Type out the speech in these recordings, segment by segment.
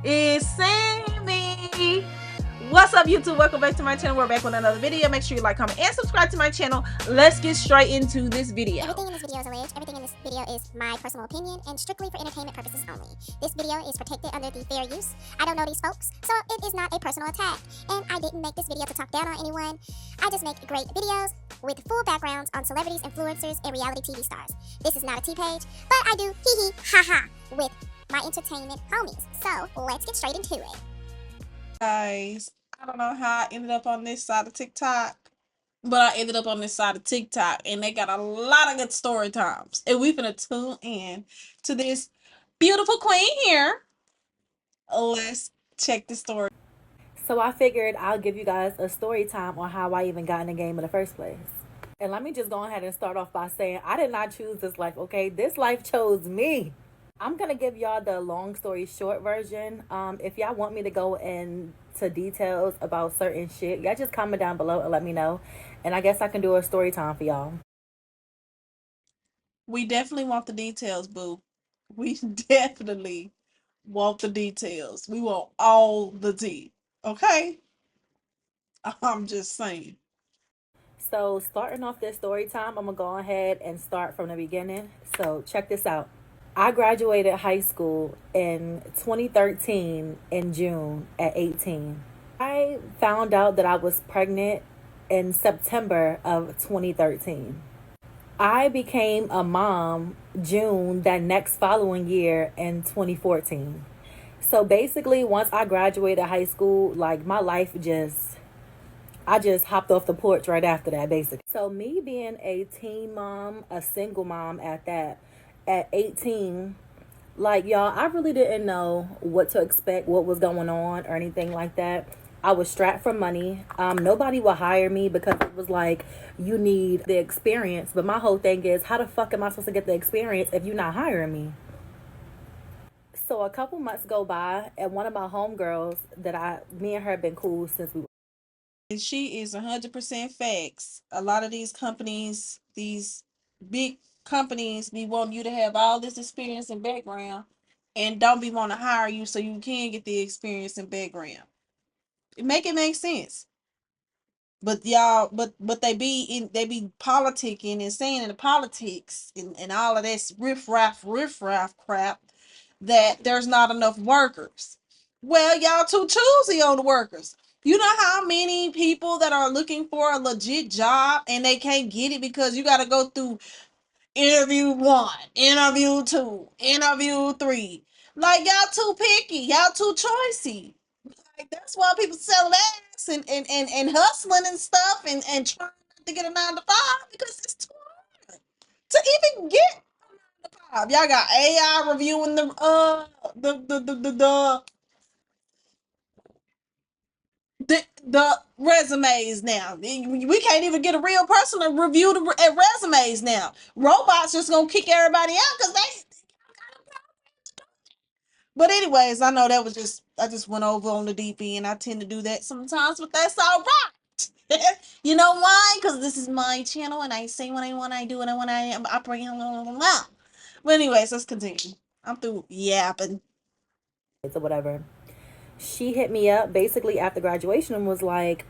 is Sammy. What's up, YouTube? Welcome back to my channel. We're back with another video. Make sure you like, comment, and subscribe to my channel. Let's get straight into this video. Everything in this video is alleged. Everything in this video is my personal opinion and strictly for entertainment purposes only. This video is protected under the fair use. I don't know these folks, so it is not a personal attack. And I didn't make this video to talk down on anyone. I just make great videos with full backgrounds on celebrities, influencers, and reality TV stars. This is not a T-page, but I do hee hee ha ha with my entertainment homies. So let's get straight into it. Guys, I don't know how I ended up on this side of TikTok, but I ended up on this side of TikTok, and they got a lot of good story times. And we finna tune in to this beautiful queen here. Let's check the story. So I figured I'll give you guys a story time on how I even got in the game in the first place. And let me just go ahead and start off by saying I did not choose this life, okay? This life chose me. I'm going to give y'all the long story short version. If y'all want me to go into details about certain shit, y'all just comment down below and let me know. And I guess I can do a story time for y'all. We definitely want the details, boo. We definitely want the details. We want all the tea. Okay? I'm just saying. So starting off this story time, I'm going to go ahead and start from the beginning. So check this out. I graduated high school in 2013 in June at 18. I found out that I was pregnant in September of 2013. I became a mom June that next following year in 2014. So basically, once I graduated high school, like my life I just hopped off the porch right after that, basically. So me being a teen mom, a single mom at that, at 18, like y'all, I really didn't know what to expect, what was going on or anything like that. I was strapped for money. Nobody would hire me because it was like, you need the experience. But my whole thing is, how the fuck am I supposed to get the experience if you're not hiring me? So a couple months go by, and one of my homegirls me and her have been cool since we were. And she is 100% facts. A lot of these companies, these big companies, be wanting you to have all this experience and background, and don't be want to hire you so you can get the experience and background. Make it make sense. But y'all, but they be politicking and saying in the politics and all of this riff raff crap that there's not enough workers. Well, y'all too choosy on the workers. You know how many people that are looking for a legit job and they can't get it because you got to go through interview 1, interview 2, interview 3. Like y'all too picky, y'all too choicy. Like that's why people sell ass and hustling and stuff and trying to get a 9 to 5 because it's too hard to even get a 9 to 5. Y'all got AI reviewing the resumes now. We can't even get a real person to review the resumes now. Robots just gonna kick everybody out because they. But anyways, I know that was I just went over on the deep end. I tend to do that sometimes, but that's all right. You know why? Because this is my channel and I say what I want, I do what I want, I operate. But anyways, let's continue. I'm through yapping. Or whatever. She hit me up basically after graduation and was like,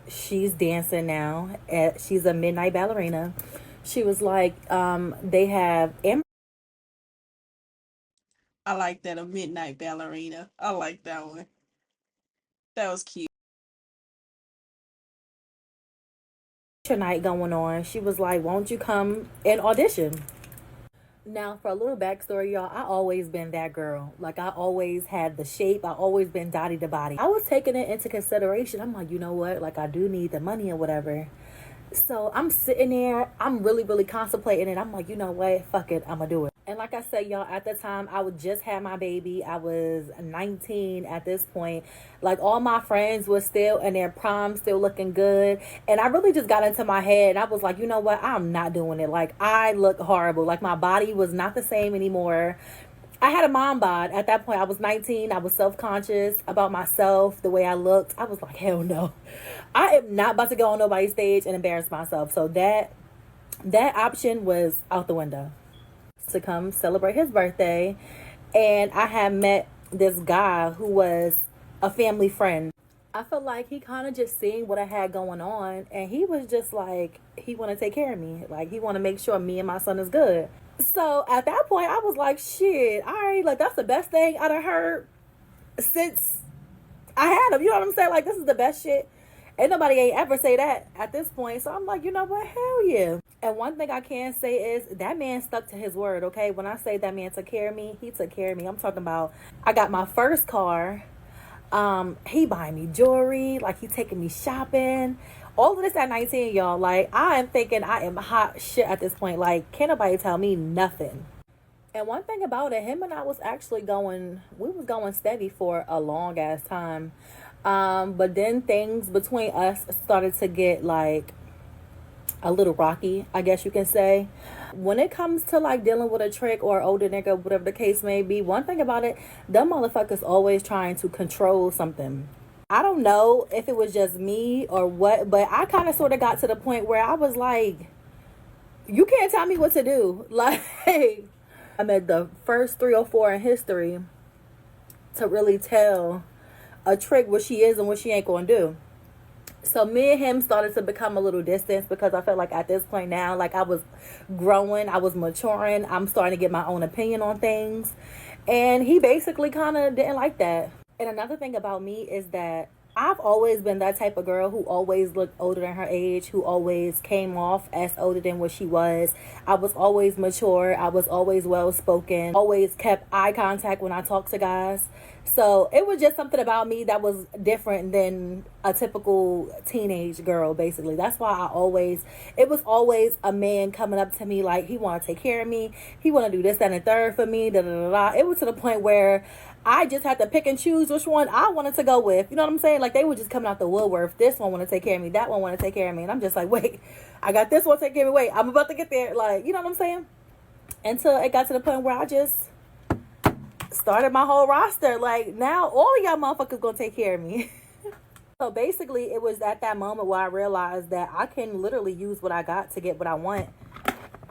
she's dancing now. She's a midnight ballerina. She was like, they have I like that, a midnight ballerina. I like that one. That was cute. night going on. She was like, won't you come and audition? Now, for a little backstory, y'all, I always been that girl. Like, I always had the shape. I always been dotty to body. I was taking it into consideration. I'm like, you know what? Like, I do need the money or whatever. So I'm sitting there. I'm really, really contemplating it. I'm like, you know what? Fuck it. I'm going to do it. And like I said, y'all, at the time, I would just have my baby. I was 19 at this point. Like, all my friends were still in their prime, still looking good. And I really just got into my head. And I was like, you know what? I'm not doing it. Like, I look horrible. Like, my body was not the same anymore. I had a mom bod. At that point, I was 19. I was self-conscious about myself, the way I looked. I was like, hell no. I am not about to go on nobody's stage and embarrass myself. So that option was out the window. To come celebrate his birthday. And I had met this guy who was a family friend. I felt like he kind of just seen what I had going on, and he was just like, he want to take care of me. Like, he want to make sure me and my son is good. So at that point, I was like, shit, all right, like, that's the best thing I'd have heard since I had him. You know what I'm saying? Like, this is the best shit. Ain't nobody ain't ever say that at this point. So I'm like, you know what? Hell yeah. And one thing I can say is that man stuck to his word, okay? When I say that man took care of me, he took care of me. I'm talking about I got my first car. He buying me jewelry, like he taking me shopping. All of this at 19, y'all. Like, I am thinking I am hot shit at this point. Like, can't nobody tell me nothing. And one thing about it, him and I was actually we was going steady for a long ass time. But then things between us started to get like a little rocky, I guess you can say. When it comes to like dealing with a trick or older nigga, whatever the case may be, one thing about it, them motherfuckers always trying to control something. I don't know if it was just me or what, but I kind of sort of got to the point where I was like, you can't tell me what to do. Like, I'm at the first 3 or 4 in history to really tell a trick what she is and what she ain't gonna do. So me and him started to become a little distant because I felt like at this point now, like I was growing, I was maturing, I'm starting to get my own opinion on things. And he basically kind of didn't like that. And another thing about me is that I've always been that type of girl who always looked older than her age, who always came off as older than what she was. I was always mature. I was always well spoken, always kept eye contact when I talked to guys. So it was just something about me that was different than a typical teenage girl, basically. That's why it was always a man coming up to me like he want to take care of me. He want to do this, that, and the third for me. Da, da, da, da. It was to the point where I just had to pick and choose which one I wanted to go with. You know what I'm saying? Like, they were just coming out the woodwork. This one want to take care of me. That one want to take care of me. And I'm just like, wait, I got this one take care of me. Wait, I'm about to get there. Like, you know what I'm saying? Until it got to the point where I just started my whole roster. Like, now all of y'all motherfuckers gonna take care of me. So basically, it was at that moment where I realized that I can literally use what I got to get what I want.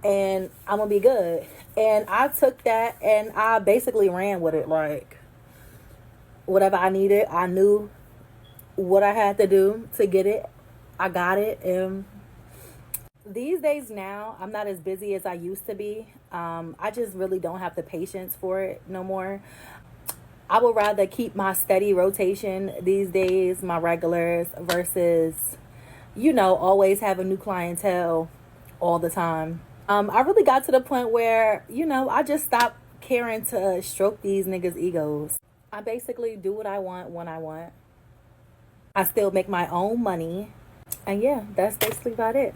And I'm gonna be good. And I took that and I basically ran with it. Like, whatever I needed, I knew what I had to do to get it. I got it. And these days now, I'm not as busy as I used to be. I just really don't have the patience for it no more. I would rather keep my steady rotation these days, my regulars, versus, always have a new clientele all the time. I really got to the point where, I just stopped caring to stroke these niggas' egos. I basically do what I want when I want. I still make my own money. And yeah, that's basically about it.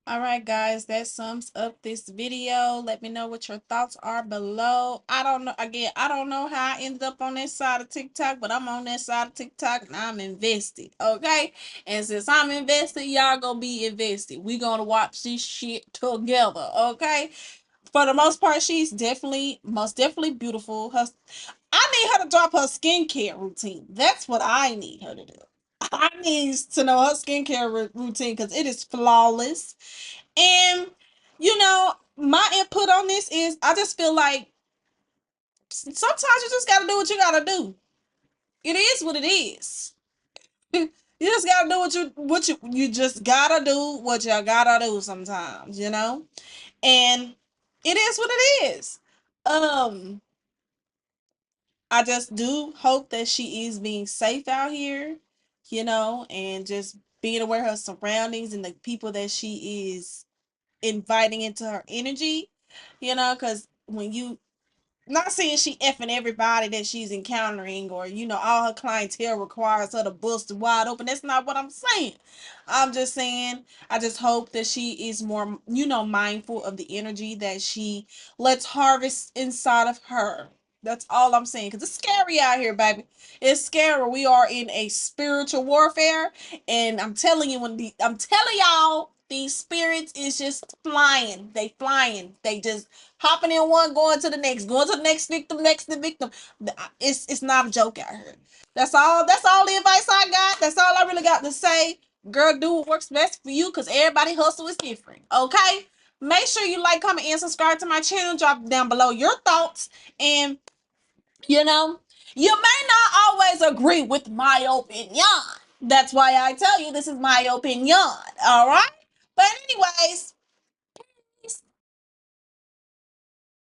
All right, guys, that sums up this video. Let me know what your thoughts are below. I don't know. Again, I don't know how I ended up on this side of TikTok, but I'm on that side of TikTok and I'm invested. Okay. And since I'm invested, y'all gonna be invested. We gonna watch this shit together. Okay. For the most part, she's most definitely beautiful. I need her to drop her skincare routine. That's what I need her to do. I need to know her skincare routine because it is flawless. And my input on this is I just feel like sometimes you just gotta do what you gotta do. It is what it is. You just gotta do what you just gotta do what you gotta do sometimes, And it is what it is. I just do hope that she is being safe out here, and just being aware of her surroundings and the people that she is inviting into her energy, because when you not saying she effing everybody that she's encountering or all her clientele requires her to bust wide open. That's not what I'm saying. I'm just saying I just hope that she is more mindful of the energy that she lets harvest inside of her. That's all I'm saying, because it's scary out here, baby. It's scary. We are in a spiritual warfare, and I'm telling you, I'm telling y'all, these spirits is just flying. They flying. They just hopping in one, going to the next victim, next the victim. It's not a joke out here. That's all. That's all the advice I got. That's all I really got to say. Girl, do what works best for you, because everybody hustle is different. Okay? Make sure you like, comment, and subscribe to my channel. Drop down below your thoughts. And You know, you may not always agree with my opinion. That's why I tell you this is my opinion. All right. But anyways,